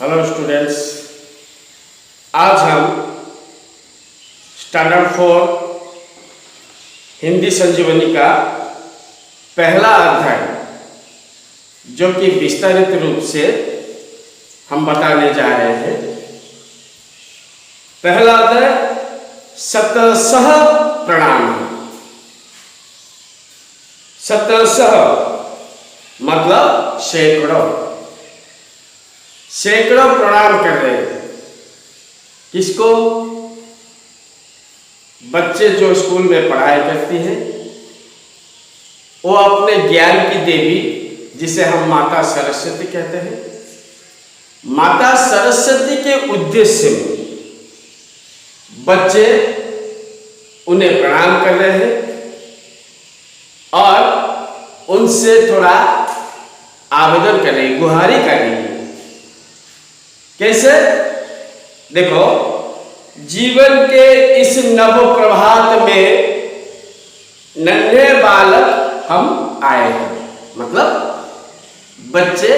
Hello students, आज हम standard 4 Hindi संजीवनी का पहला अध्याय जो कि विस्तारित रूप से हम बताने जा रहे हैं। पहला अध्याय शतशः प्रणाम। शतशः मतलब सैकड़ों प्रणाम कर रहे हैं। किसको? बच्चे जो स्कूल में पढ़ाई करती हैं, वो अपने ज्ञान की देवी जिसे हम माता सरस्वती कहते हैं, माता सरस्वती के उद्देश्य में बच्चे उन्हें प्रणाम कर रहे हैं और उनसे थोड़ा आवेदन कर रहे हैं, गुहारी कर रहे हैं। कैसे? देखो, जीवन के इस नव प्रभात में नन्हे बालक हम आए हैं। मतलब बच्चे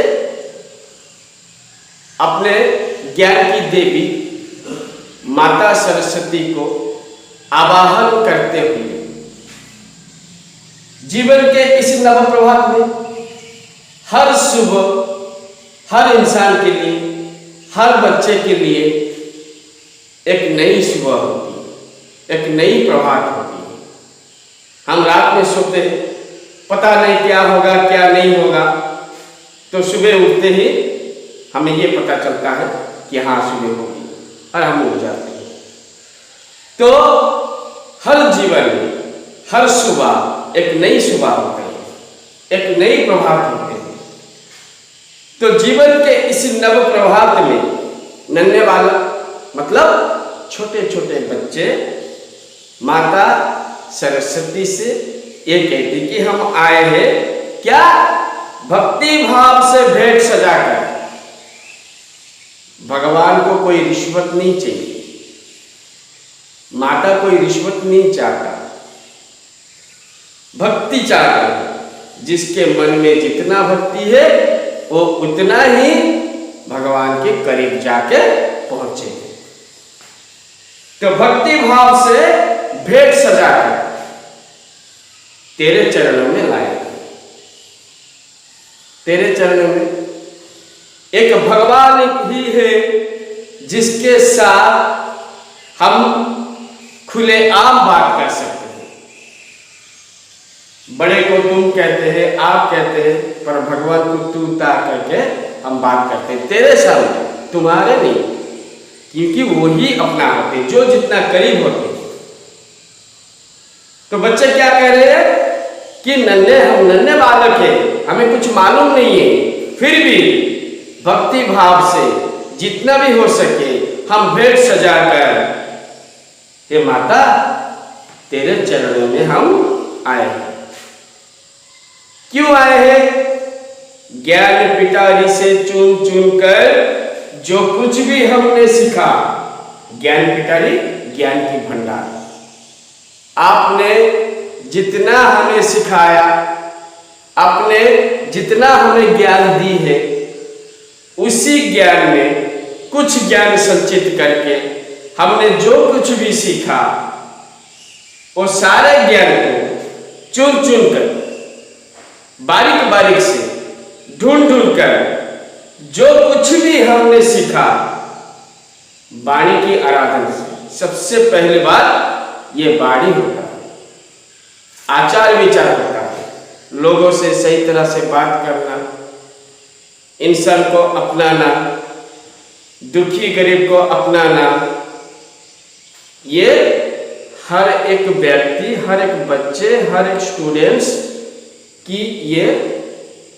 अपने ज्ञान की देवी माता सरस्वती को आवाहन करते हुए जीवन के इस नव प्रभात में हर सुबह हर इंसान के लिए, हर बच्चे के लिए एक नई सुबह होती है, एक नई प्रभात होती है। हम रात में सोते हैं, पता नहीं क्या होगा क्या नहीं होगा, तो सुबह उठते ही हमें ये पता चलता है कि हाँ सुबह होगी और हम उठ जाते हैं। तो हर जीवन में हर सुबह एक नई सुबह होती है, एक नई प्रभात होती है। तो जीवन के इस नव प्रभात में नन्हे बालक मतलब छोटे छोटे बच्चे माता सरस्वती से ये कहती कि हम आए हैं क्या? भक्ति भाव से भेंट सजाकर। भगवान को कोई रिश्वत नहीं चाहिए, माता कोई रिश्वत नहीं चाहता, भक्ति चाहता है। जिसके मन में जितना भक्ति है वो उतना ही भगवान के करीब जाके पहुंचे। तो भक्ति भाव से भेंट सजाकर तेरे चरणों में लाए। तेरे चरणों में एक भगवान ही है जिसके साथ हम खुलेआम बात कर सकते हैं। बड़े को तुम कहते हैं, आप कहते हैं, पर भगवान को तू ता करके हम बात करते हैं तेरे सामने, तुम्हारे नहीं, क्योंकि वो ही अपना होते जो जितना करीब होते। तो बच्चे क्या कह रहे हैं कि हम नन्हे बालक हैं, हमें कुछ मालूम नहीं है, फिर भी भक्ति भाव से जितना भी हो सके हम भेंट सजाकर हे माता तेरे चरणों में हम आए हैं। क्यों आए हैं? ज्ञान पिटारी से चुन चुन कर जो कुछ भी हमने सीखा, ज्ञान पिटारी ज्ञान की भंडार, आपने जितना हमें सिखाया, आपने जितना हमें ज्ञान दी है, उसी ज्ञान में कुछ ज्ञान संचित करके हमने जो कुछ भी सीखा वो सारे ज्ञान को चुन चुन कर, बारीक बारीक से ढूंढ ढूंढ कर जो कुछ भी हमने सीखा वाणी की आराधना से। सबसे पहली बात ये वाणी होता है, आचार विचार होता है, लोगों से सही तरह से बात करना, इंसान को अपनाना, दुखी गरीब को अपनाना। ये हर एक व्यक्ति, हर एक बच्चे, हर एक स्टूडेंट्स की ये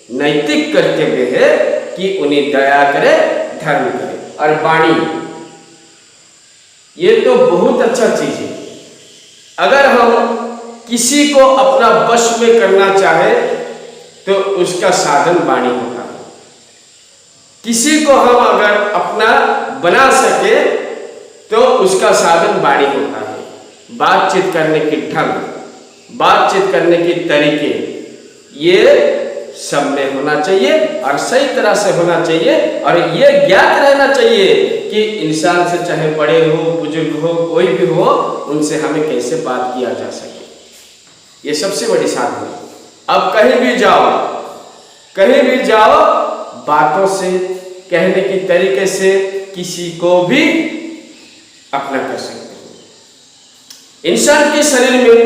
नैतिक कर्तव्य है कि उन्हें दया करे, धर्म करे। और वाणी ये तो बहुत अच्छा चीज है। अगर हम किसी को अपना वश में करना चाहे तो उसका साधन वाणी होता है। किसी को हम अगर अपना बना सके तो उसका साधन वाणी होता है। बातचीत करने के ढंग, बातचीत करने के तरीके, ये सब में होना चाहिए और सही तरह से होना चाहिए। और ये ज्ञात रहना चाहिए कि इंसान से चाहे बड़े हो, बुजुर्ग हो, कोई भी हो, उनसे हमें कैसे बात किया जा सके। ये सबसे बड़ी साधना है। अब कहीं भी जाओ बातों से, कहने की तरीके से किसी को भी अपना कर सकते हो। इंसान के शरीर में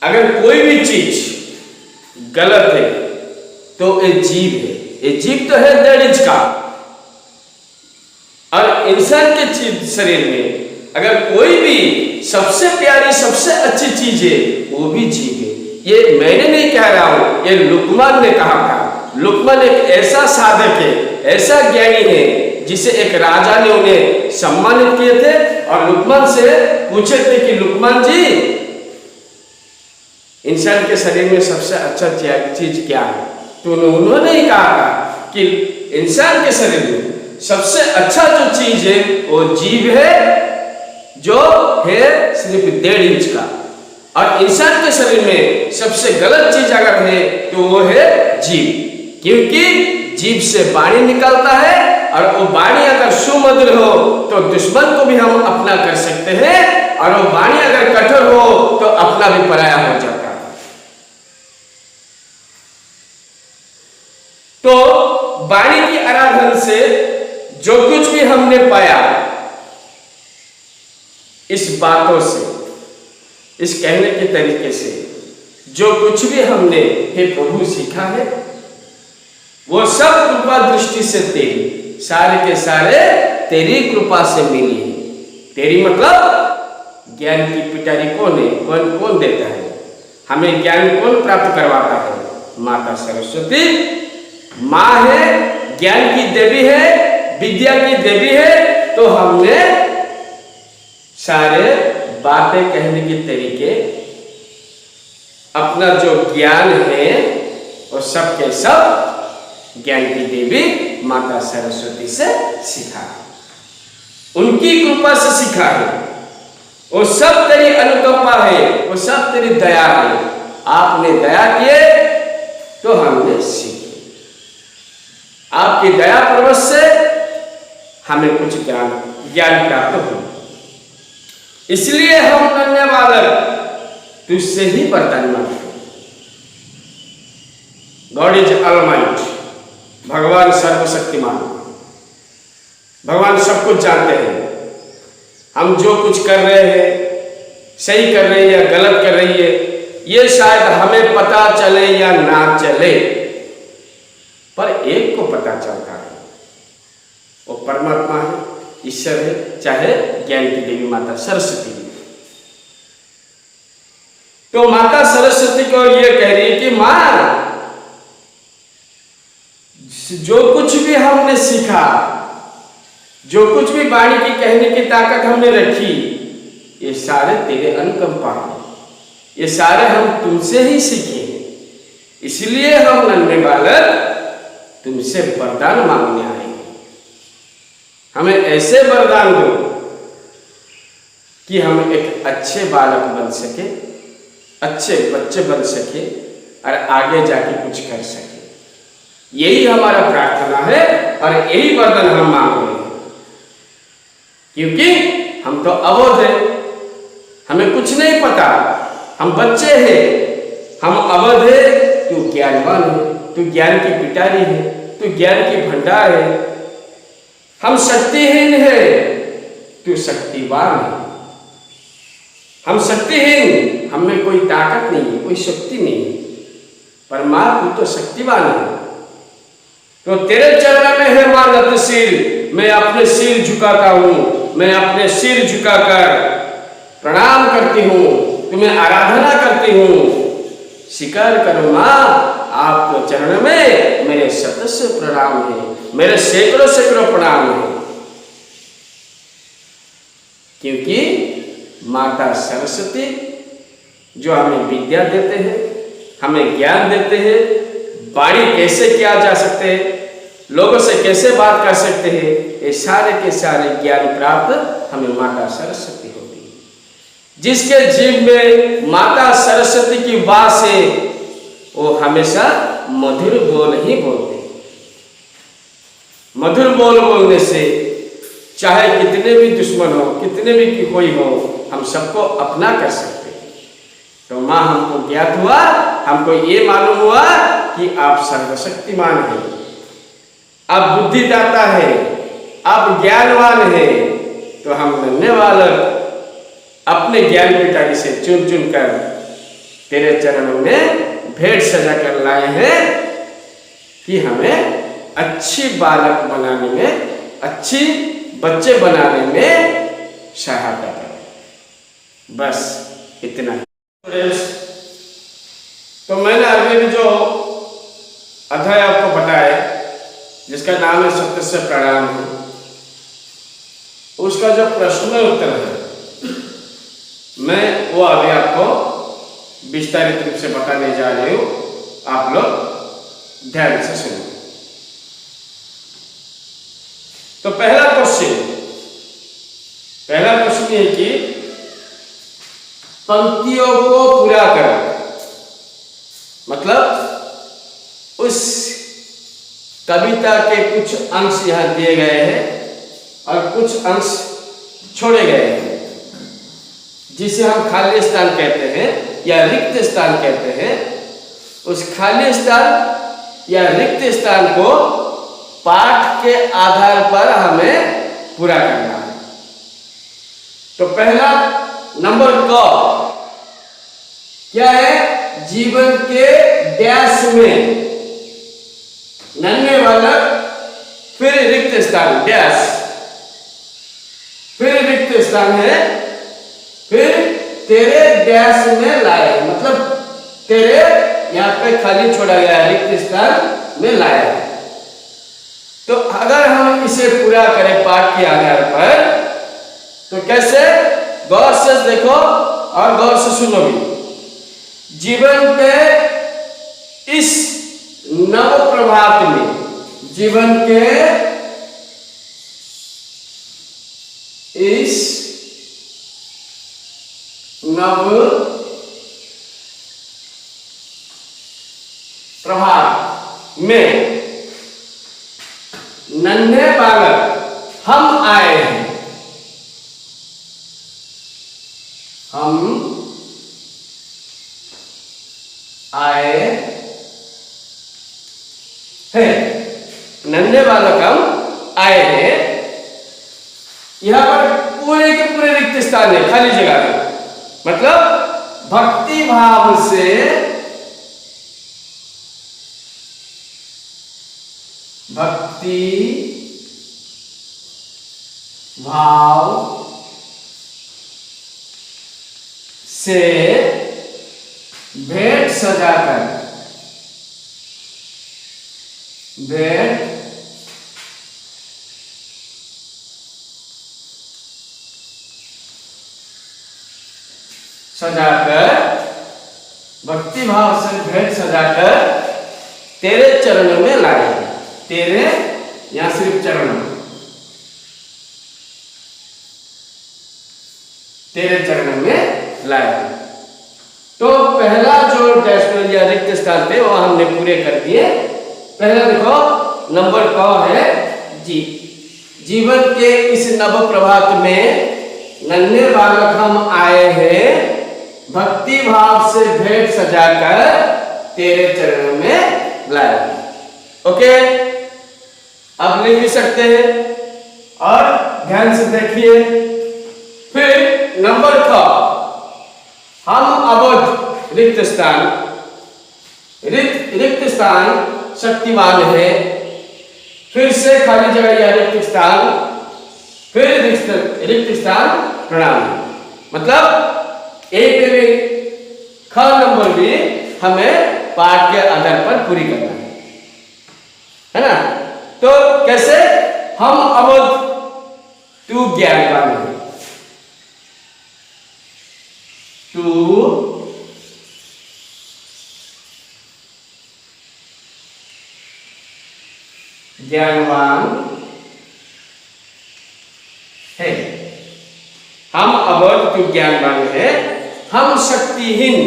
अगर कोई भी चीज गलत है तो ये जीभ है। ये जीभ तो है 1.5 इंच का, और इंसान के शरीर में अगर कोई भी सबसे प्यारी, सबसे अच्छी चीज है, वो भी जीभ है। ये मैंने नहीं कह रहा हूं, ये लुकमान ने कहा था। लुकमान एक ऐसा साधक है, ऐसा ज्ञानी है, जिसे एक राजा ने उन्हें सम्मानित किए थे और लुकमान से पूछे थे कि लुकमान जी, इंसान के शरीर में सबसे अच्छा चीज क्या है? तो उन्होंने ही कहा था कि इंसान के शरीर में सबसे अच्छा जो चीज है वो जीभ है, जो है सिर्फ 1.5 इंच का। और इंसान के शरीर में सबसे गलत चीज अगर है तो वो है जीभ, क्योंकि जीभ से वाणी निकलता है, और वो वाणी अगर सुमधुर हो तो दुश्मन को भी हम अपना कर सकते हैं, और वो वाणी अगर कठोर हो तो अपना भी पराया हो जाता है। तो वाणी की आराधना से जो कुछ भी हमने पाया, इस बातों से, इस कहने के तरीके से, जो कुछ भी हमने हे प्रभु सीखा है, वो सब कृपा दृष्टि से तेरी, सारे के सारे तेरी कृपा से मिली है। तेरी मतलब ज्ञान की पिटारी कौन है? कौन देता है हमें ज्ञान? कौन प्राप्त करवाता है? माता सरस्वती माँ है, ज्ञान की देवी है, विद्या की देवी है। तो हमने सारे बातें कहने के तरीके, अपना जो ज्ञान है, वो सब के सब ज्ञान की देवी माता सरस्वती से सीखा, उनकी कृपा से सीखा है। वो सब तेरी अनुकंपा है, वो सब तेरी दया है। आपने दया किए तो हमने सीखे। आपकी दया प्रवश से हमें कुछ ज्ञान प्राप्त हो, इसलिए हम नन्हे बालक तुझसे ही वरदान मांगते। गॉड इज ऑलमाइटी, भगवान सर्वशक्तिमान, भगवान सब कुछ जानते हैं। हम जो कुछ कर रहे हैं, सही कर रहे हैं या गलत कर रही है, ये शायद हमें पता चले या ना चले, पर एक को पता चलता है, वो परमात्मा है, ईश्वर है, चाहे ज्ञान की देवी माता सरस्वती है। तो माता सरस्वती को ये कह रही है कि मां, जो कुछ भी हमने सीखा, जो कुछ भी वाणी की कहने की ताकत हमने रखी, ये सारे तेरे अनुकंपा हैं, ये सारे हम तुमसे ही सीखे हैं। इसलिए हम नन्हे बालक तुमसे वरदान मांगने आए हैं। हमें ऐसे वरदान दो कि हम एक अच्छे बालक बन सके, अच्छे बच्चे बन सके, और आगे जाके कुछ कर सके। यही हमारा प्रार्थना है और यही वरदान हम मांग रहे हैं, क्योंकि हम तो अबोध हैं, हमें कुछ नहीं पता, हम बच्चे हैं, हम अबोध है। तू ज्ञानवान है, तू ज्ञान की पिटारी है, तू ज्ञान की भंडार है। हम शक्तिहीन है, तू शक्तिवान है। हम शक्तिहीन, हमें कोई ताकत नहीं है, कोई शक्ति नहीं है, पर मां तू तो शक्तिवान है। तो तेरे चरण में है मां नतशील, मैं अपने सिर झुकाता हूं, मैं अपने सिर झुकाकर प्रणाम करती हूं, तुम्हें आराधना करती हूं। स्वीकार करो मां, आपके चरण में मेरे शतस्य प्रणाम है, मेरे सैकड़ों सैकड़ों प्रणाम है। क्योंकि माता सरस्वती जो हमें विद्या देते हैं, हमें ज्ञान देते हैं, वाणी कैसे किया जा सकते हैं, लोगों से कैसे बात कर सकते हैं, ये सारे के सारे ज्ञान प्राप्त हमें माता सरस्वती होती है। जिसके जीव में माता सरस्वती की वास है, वो हमेशा मधुर बोल ही बोलते हैं। मधुर बोल बोलने से चाहे कितने भी दुश्मन हो, कितने भी कोई हो, हम सबको अपना कर सकते हैं। तो माँ हमको ज्ञात हुआ, हमको ये मालूम हुआ कि आप सर्वशक्तिमान हैं, आप बुद्धिदाता है, आप ज्ञानवान है। तो हम नन्हे बालक अपने ज्ञान पिटारी से चुन चुन कर तेरे चरणों में भेंट सजा कर लाए हैं कि हमें अच्छी बालक बनाने में, अच्छी बच्चे बनाने में सहायता करें। बस इतना ही। तो मैंने अभी भी जो अध्याय आपको बताया जिसका नाम है सत्य से प्रणाम है, उसका जो प्रश्न उत्तर है मैं वो अभी आपको विस्तारित रूप से बताने जा रही हूं। आप लोग ध्यान से सुनो। तो पहला क्वेश्चन है कि पंक्तियों को पूरा करो। मतलब उस कविता के कुछ अंश यहां दिए गए हैं और कुछ अंश छोड़े गए हैं, जिसे हम खाली स्थान कहते हैं या रिक्त स्थान कहते हैं। उस खाली स्थान या रिक्त स्थान को पाठ के आधार पर हमें पूरा करना है। तो पहला नंबर क क्या है? जीवन के डैश में नन्हे बालक, फिर रिक्त स्थान डैश, फिर रिक्त स्थान है, फिर तेरे डैश में लाए, मतलब तेरे यहाँ पे खाली छोड़ा गया है, रिक्त स्थान में लाया है। तो अगर हम इसे पूरा करें पाठ के आधार पर तो कैसे? गौर से देखो और गौर से सुनो भी। जीवन के इस नव प्रभात में, जीवन के इस नव प्रभात में नन्हे बालक हम आए हैं। हम आए हैं, नन्हे बालक हम आए हैं। यहां पर पूरे के पूरे रिक्त स्थान है, खाली जगह है। मतलब भक्ति भाव से भेंट सजाकर, भेंट सजाकर, भक्ति भाव से भेंट सजाकर तेरे चरणों में लाए। तेरे यहां सिर्फ चरण, तेरे चरण में लाए। तो पहला जो डैश या रिक्त स्थान थे वो हमने पूरे कर दिए। पहला देखो नंबर क है जीवन के इस नव प्रभात में नन्हे बालक हम आए हैं, भक्ति भाव से भेंट सजाकर तेरे चरणों में लाए। ओके, अब लिख भी सकते हैं और ध्यान से देखिए। फिर नंबर ख, हम अवध रिक्त स्थान, रिक्त स्थान शक्तिमान है, फिर से खाली जगह या रिक्त स्थान, फिर रिक्त स्थान प्रणाम। मतलब एक भी ख नंबर भी हमें पाठ के आधार पर पूरी करना है ना। तो कैसे? हम अवध तू ज्ञानवान है, तू ज्ञानवान है। हम अवध तू ज्ञानवान है, हम शक्तिहीन,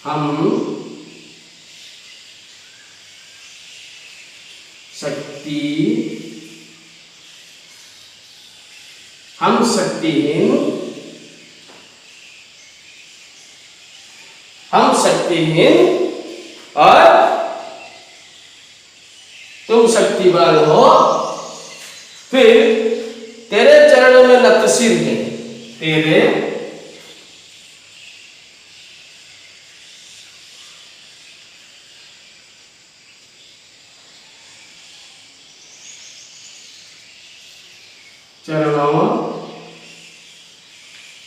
हम शक्तिहीन, और तुम शक्तिवान हो। फिर तेरे चरणों में नतशिर हैं,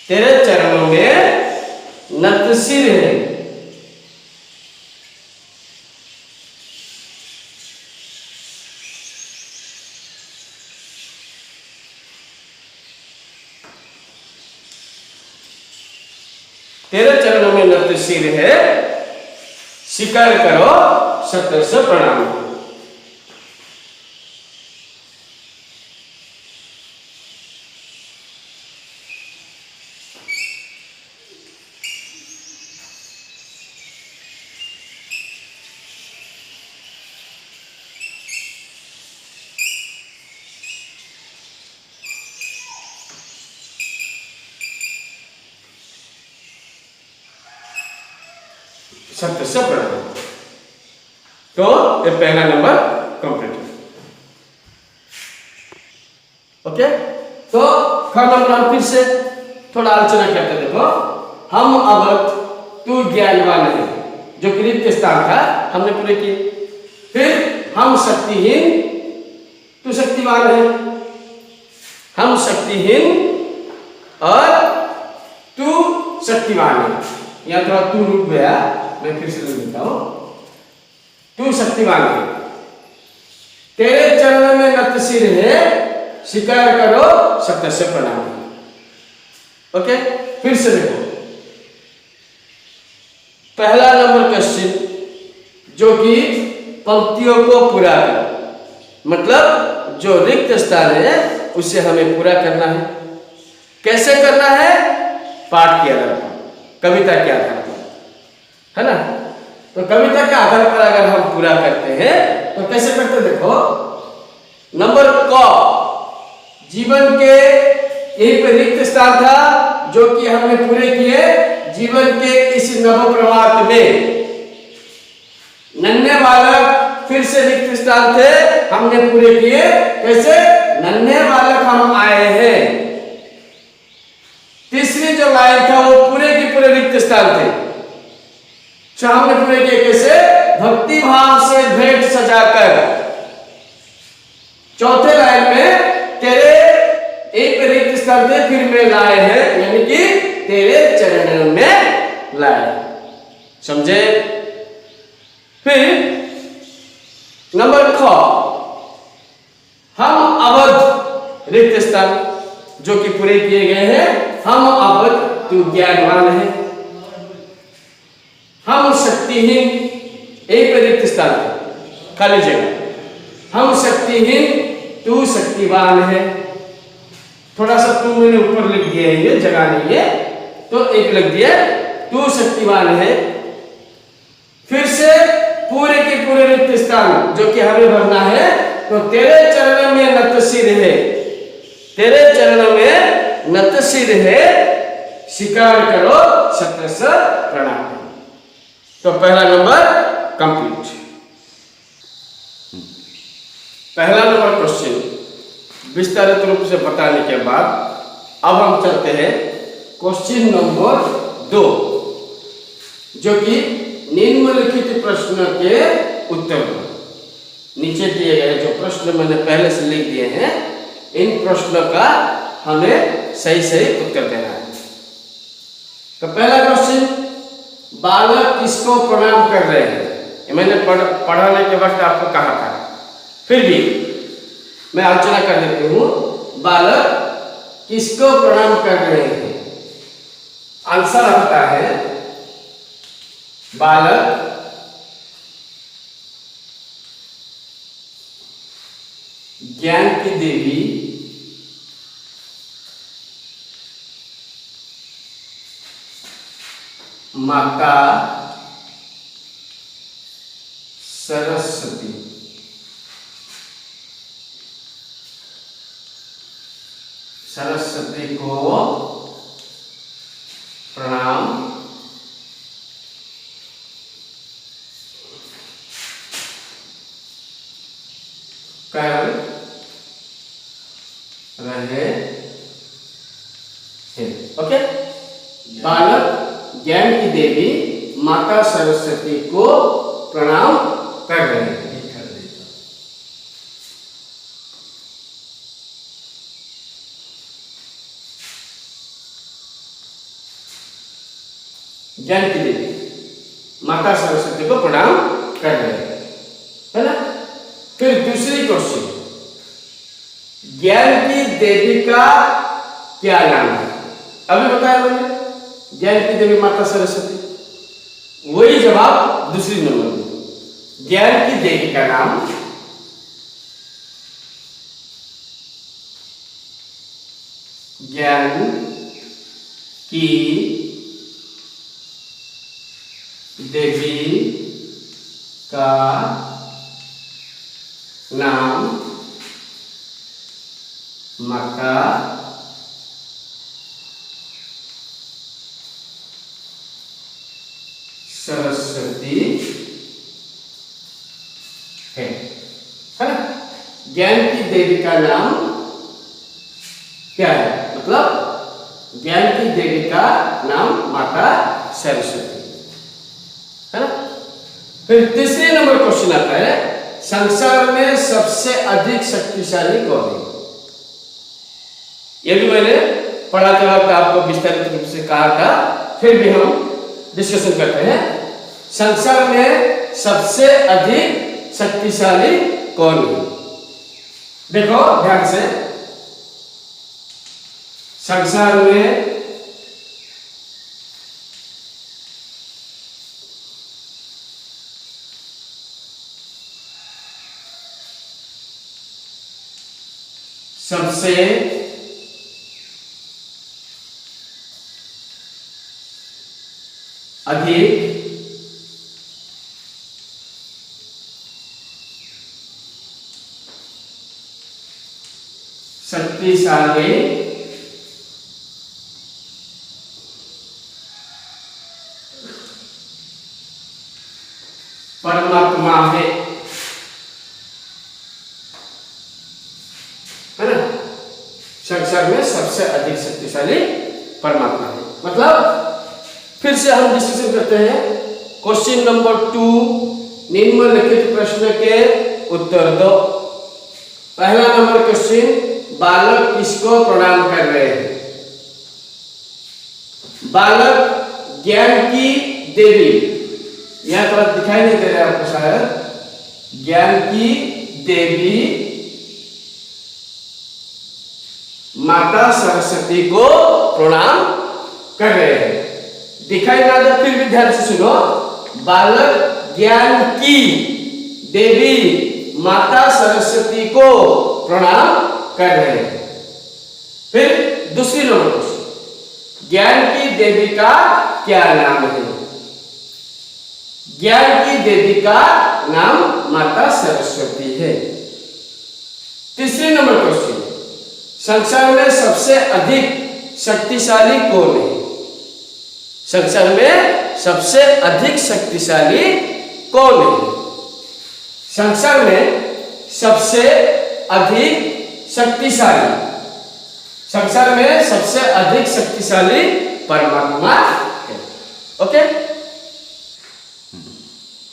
तेरे चरणों में नतशिर है। तेरे चरणों में नतशिर है, स्वीकार करो, सत्य से प्रणाम करो। सत्य से प्रणाम। तो ये पहला नंबर कंप्लीट है। ओके, तो ख नंबर हम फिर से थोड़ा आलोचना करते हैं। देखो, हम अवध, तू ज्ञानवान है, जो कि रिक्त स्थान था, हमने पूरे किए। फिर हम शक्तिहीन, तू शक्तिवान है। हम शक्तिहीन और तू शक्तिवान है। यहां थोड़ा तू रुक गया, मैं फिर से लिख देता हूं। तू शक्तिवान है, तेरे चरणों में नतशिर है, स्वीकार करो, सत्य से प्रणाम। ओके, फिर से देखो, पहला नंबर क्वेश्चन जो कि पंक्तियों को पूरा कर, मतलब जो रिक्त स्थान है उसे हमें पूरा करना है। कैसे करना है? पाठ के आधार पर, कविता के आधार पर, है ना। तो कविता के आधार पर अगर हम पूरा करते हैं तो कैसे करते? देखो, नंबर क, जीवन के यही पे रिक्त स्थान था जो कि हमने पूरे किए। जीवन के इस नव प्रभात में नन्हे बालक फिर से रिक्त स्थान थे, हमने पूरे किए। कैसे? नन्हे बालक हम आए हैं। तीसरी जो लाइन था वो पूरे के पूरे रिक्त स्थान थे, तो हमने पूरे किए। कैसे? भक्ति भाव से भेंट सजाकर। चौथे लाइन में तेरे एक रिक्त स्थान थे, फिर में लाए हैं, यानी कि तेरे चरणों में लाए। समझे? फिर नंबर ख, हम अवध रिक्त स्थान जो कि पूरे किए गए हैं। हम अवध, तू ज्ञानवान है। हम शक्तिहीन, एक रिक्त स्थान खाली जगह। हम शक्तिहीन, तू शक्तिवान है। थोड़ा सा तू मैंने ऊपर लिख दिया है, ये जगह नहीं है तो एक लिख दिया, तू शक्तिवान है। फिर से पूरे के पूरे रिक्त स्थान जो कि हमें भरना है, तो तेरे चरणों में नतशिर है, तेरे चरणों में नतशिर है, स्वीकार करो, सत्य से प्रणाम। तो पहला नंबर कंप्लीट। पहला नंबर क्वेश्चन विस्तारित रूप से बताने के बाद अब हम चलते हैं क्वेश्चन नंबर 2, जो कि निम्नलिखित प्रश्न के उत्तर। नीचे दिए गए जो प्रश्न मैंने पहले से लिख दिए हैं, इन प्रश्नों का हमें सही सही उत्तर देना है। तो पहला क्वेश्चन, बालक किसको प्रणाम कर रहे हैं? ये मैंने पढ़ाने के वक्त आपको कहा था, फिर भी मैं आलोचना कर देती हूँ। बालक किसको प्रणाम कर रहे हैं? आंसर आता है, बालक ज्ञान की देवी माता सरस्वती। सरस्वती को प्रणाम कर रहे हैं। ओके, बालक ज्ञान की देवी माता सरस्वती को प्रणाम कर रहे हैं। ज्ञान की देवी माता सरस्वती को प्रणाम कर रहे हैं, है ना। फिर दूसरी क्वेश्चन, ज्ञान की देवी का क्या नाम है? अभी बताया मैंने, ज्ञान की देवी माता सरस्वती। वही जवाब दूसरी नंबर में, ज्ञान की देवी का नाम ज्ञान की देवी का नाम माता सरस्वती है ना। ज्ञान की देवी का नाम क्या है? मतलब ज्ञान की देवी का नाम माता सरस्वती है ना। फिर तीसरे नंबर क्वेश्चन आता है, संसार में सबसे अधिक शक्तिशाली कौन है? ये भी मैंने पढ़ाते वक्त आपको विस्तारित रूप से कहा था, फिर भी हम डिस्कशन करते हैं। संसार में सबसे अधिक शक्तिशाली कौन है? देखो ध्यान से, संसार में सबसे अधिक शक्तिशाली परमात्मा है ना। संसार में सबसे अधिक शक्तिशाली परमात्मा है। मतलब फिर से हम डिस्कशन करते हैं। क्वेश्चन नंबर 2, निम्नलिखित प्रश्न के उत्तर दो। पहला नंबर क्वेश्चन, बालक किसको प्रणाम कर रहे हैं? बालक ज्ञान की देवी, यहां थोड़ा दिखाई नहीं दे रहा है आपको शायद, ज्ञान की देवी माता सरस्वती को प्रणाम कर रहे हैं। दिखाई ना दे फिर भी ध्यान से सुनो, बालक ज्ञान की देवी माता सरस्वती को प्रणाम कर रहे हैं। फिर दूसरी नंबर क्वेश्चन, ज्ञान की देवी का क्या नाम है? ज्ञान की देवी का नाम माता सरस्वती है। तीसरी नंबर क्वेश्चन, संसार में सबसे अधिक शक्तिशाली कौन है? संसार में सबसे अधिक शक्तिशाली कौन है? संसार में सबसे अधिक शक्तिशाली, संसार में सबसे अधिक शक्तिशाली परमात्मा है। ओके,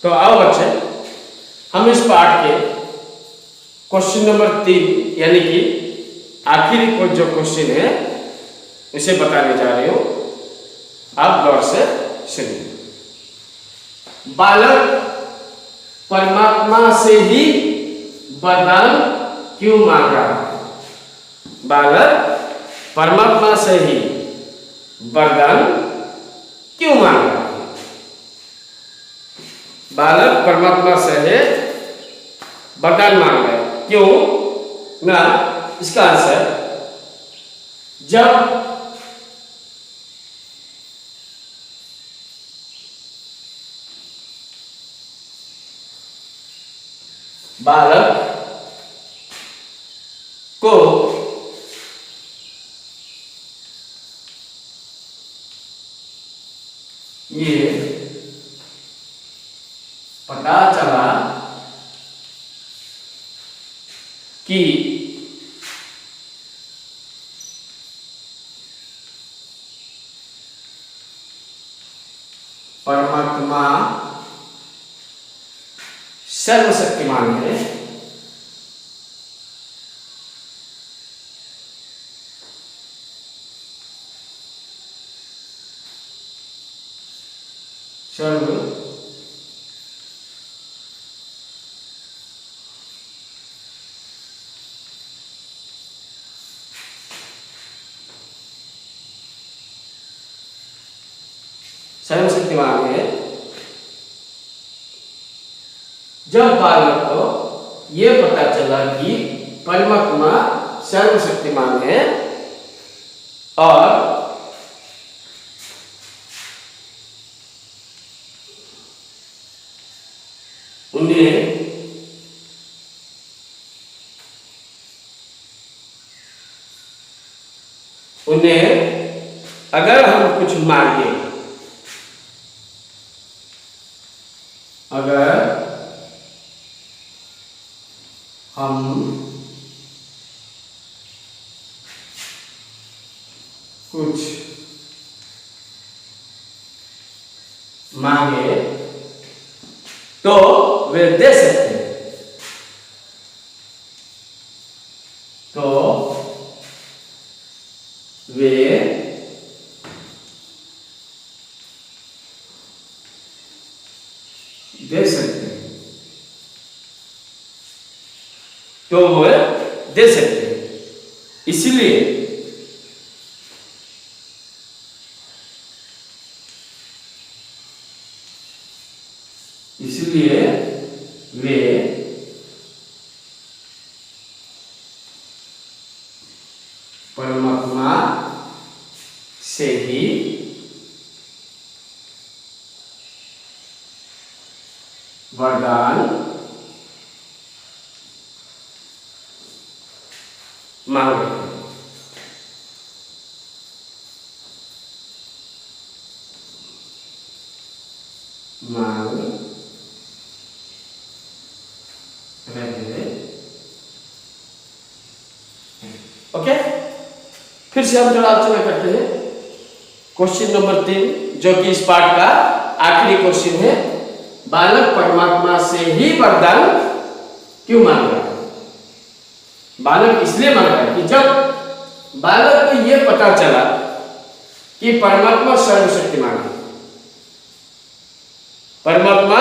तो आओ बच्चे, हम इस पाठ के क्वेश्चन नंबर 3 यानी कि आखिरी को जो क्वेश्चन है उसे बताने जा रहे हो, आप गौर से सुनिए। बालक परमात्मा से ही वरदान क्यों मांग रहा है? बालक परमात्मा से ही वरदान क्यों मांग रहा है? बालक परमात्मा से है वरदान मांग रहा है, क्यों ना? इसका आंसर, जब बालक को ये पता चला कि परमात्मा सर्वशक्तिमान है, सर्वशक्तिमान है। जब बालक को ये पता चला कि परमात्मा सर्वशक्तिमान है और उन्हें अगर हम कुछ मांगे, अगर हम कुछ मांगे तो वे दे सकते हैं, तो वे दे सकते हैं, तो वो दे सकते हैं। इसलिए वे परमात्मा से ही वरदान मांग रहे हैं। मांग रहे। ओके, फिर से हम थोड़ा आलोचना करते हैं। क्वेश्चन नंबर 3 जो कि इस पार्ट का आखिरी क्वेश्चन है, बालक परमात्मा से ही वरदान क्यों मांग रहा है? बालक इसलिए मांग रहा है कि जब बालक को यह पता चला कि परमात्मा सर्वशक्तिमान है, परमात्मा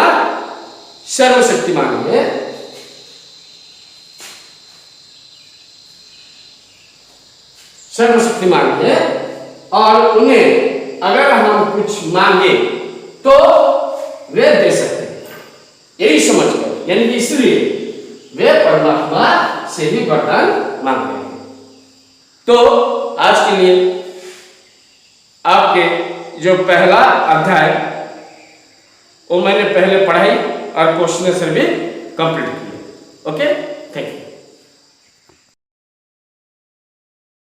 सर्वशक्तिमान है, सर्वशक्तिमान है और उन्हें अगर हम कुछ मांगे तो वे दे सकते हैं, यही समझकर, यानी कि इसलिए वे परमात्मा से ही वरदान मांग रहे हैं। तो आज के लिए आपके जो पहला अध्याय वो मैंने पहले पढ़ाई और क्वेश्चन आंसर भी कंप्लीट किया। Okay, thank you.